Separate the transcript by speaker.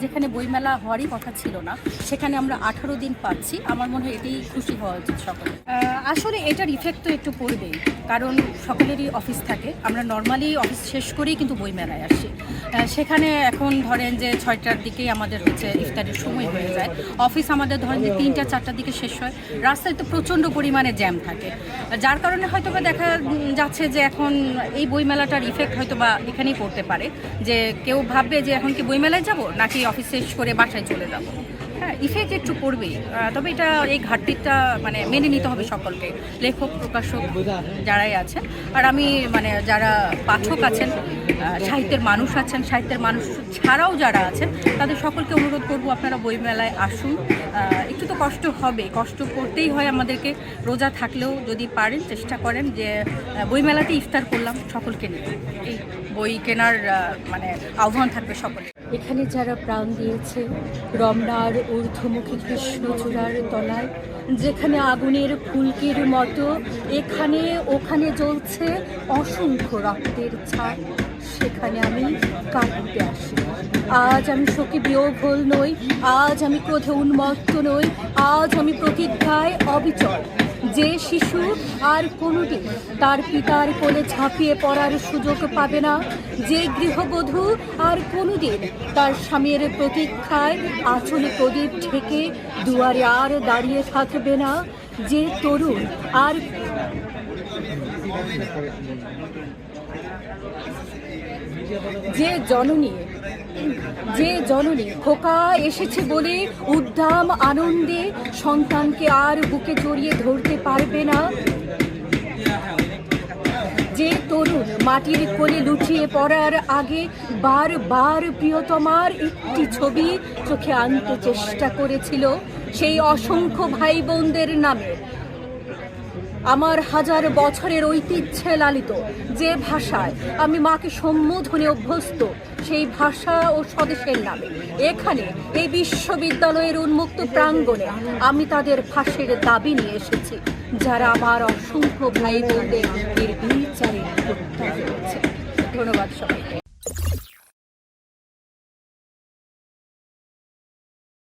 Speaker 1: যেখানে বইমেলা হওয়ারই কথা ছিল না সেখানে আমরা 18 দিন পাচ্ছি। আমার মনে হয় এটাই খুশি হওয়া উচিত সকলে। আসলে এটার ইফেক্ট তো একটু পড়বেই, কারণ সকলেরই অফিস থাকে। আমরা নর্মালি অফিস শেষ করেই কিন্তু বইমেলায় আসি। সেখানে এখন ধরেন যে 6টার দিকেই আমাদের হচ্ছে ইফতারের সময় হয়ে যায়। অফিস আমাদের ধরেন যে 3টা 4টার দিকে শেষ হয়। রাস্তায় তো প্রচণ্ড পরিমাণে জ্যাম থাকে, যার কারণে হয়তো বা দেখা যাচ্ছে যে এখন এই বইমেলাটার ইফেক্ট হয়তো বা এখানেই পড়তে পারে, যে কেউ ভাববে যে এখন কি বইমেলায় যাব নাকি অফিস শেষ করে বাসায় চলে যাব। হ্যাঁ, ইফেক্ট একটু পড়বেই, তবে এটা এই ঘাটতিটা মানে মেনে নিতে হবে সকলকে, লেখক প্রকাশক যারাই আছেন, আর আমি মানে যারা পাঠক আছেন, সাহিত্যের মানুষ আছেন, সাহিত্যের মানুষ ছাড়াও যারা আছেন, তাদের সকলকে অনুরোধ করব আপনারা বইমেলায় আসুন। একটু তো কষ্ট হবে, কষ্ট করতেই হয় আমাদেরকে, রোজা থাকলেও যদি পারেন চেষ্টা করেন যে বইমেলাতে ইফতার করলাম সকলকে নিয়ে, এই বই কেনার মানে আহ্বান থাকবে সকলে। এখানে যারা প্রাণ দিয়েছে রমনার ঊর্ধ্বমুখী কৃষ্ণচূড়ার তলায়, যেখানে আগুনের ফুলকির মতো এখানে ওখানে জ্বলছে অসংখ্য রক্তের ছাপ, সেখানে আমি কাঁদতে আসি। আজ আমি শোকে বিহ্বল নই, আজ আমি ক্রোধে উন্মত্ত নই, আজ আমি প্রতিজ্ঞায় অবিচল। যে শিশু আর কোনোদিন তার পিতার কোলে ঝাঁপিয়ে পড়ার সুযোগ পাবে না, যে গৃহবধূ আর কোনোদিন তার স্বামীর প্রতীক্ষায় আঁচলে প্রদীপ ঢেকে দুয়ারে আর দাঁড়িয়ে থাকবে না, যে তরুণ আর যে জননী খোকা এসেছে বলে উদ্দাম আনন্দে সন্তানকে আর বুকে জড়িয়ে ধরতে পারবে না, যে তরুণ মাটির কোলে লুটিয়ে পড়ার আগে বারবার প্রিয়তমার একটি ছবি চোখে আনতে চেষ্টা করেছিল, সেই অসংখ্য ভাই বোনদের নামে আমার হাজার বছরের ঐতিহ্যে লালিত যে ভাষায় আমি মাকে সম্বোধনে অভ্যস্ত, সেই ভাষা ও স্বদেশের নামে এখানে এই বিশ্ববিদ্যালয়ের উন্মুক্ত প্রাঙ্গণে আমি তাদের ফাঁসের দাবি নিয়ে এসেছি, যারা আমার অসংখ্য ভাই বোনদের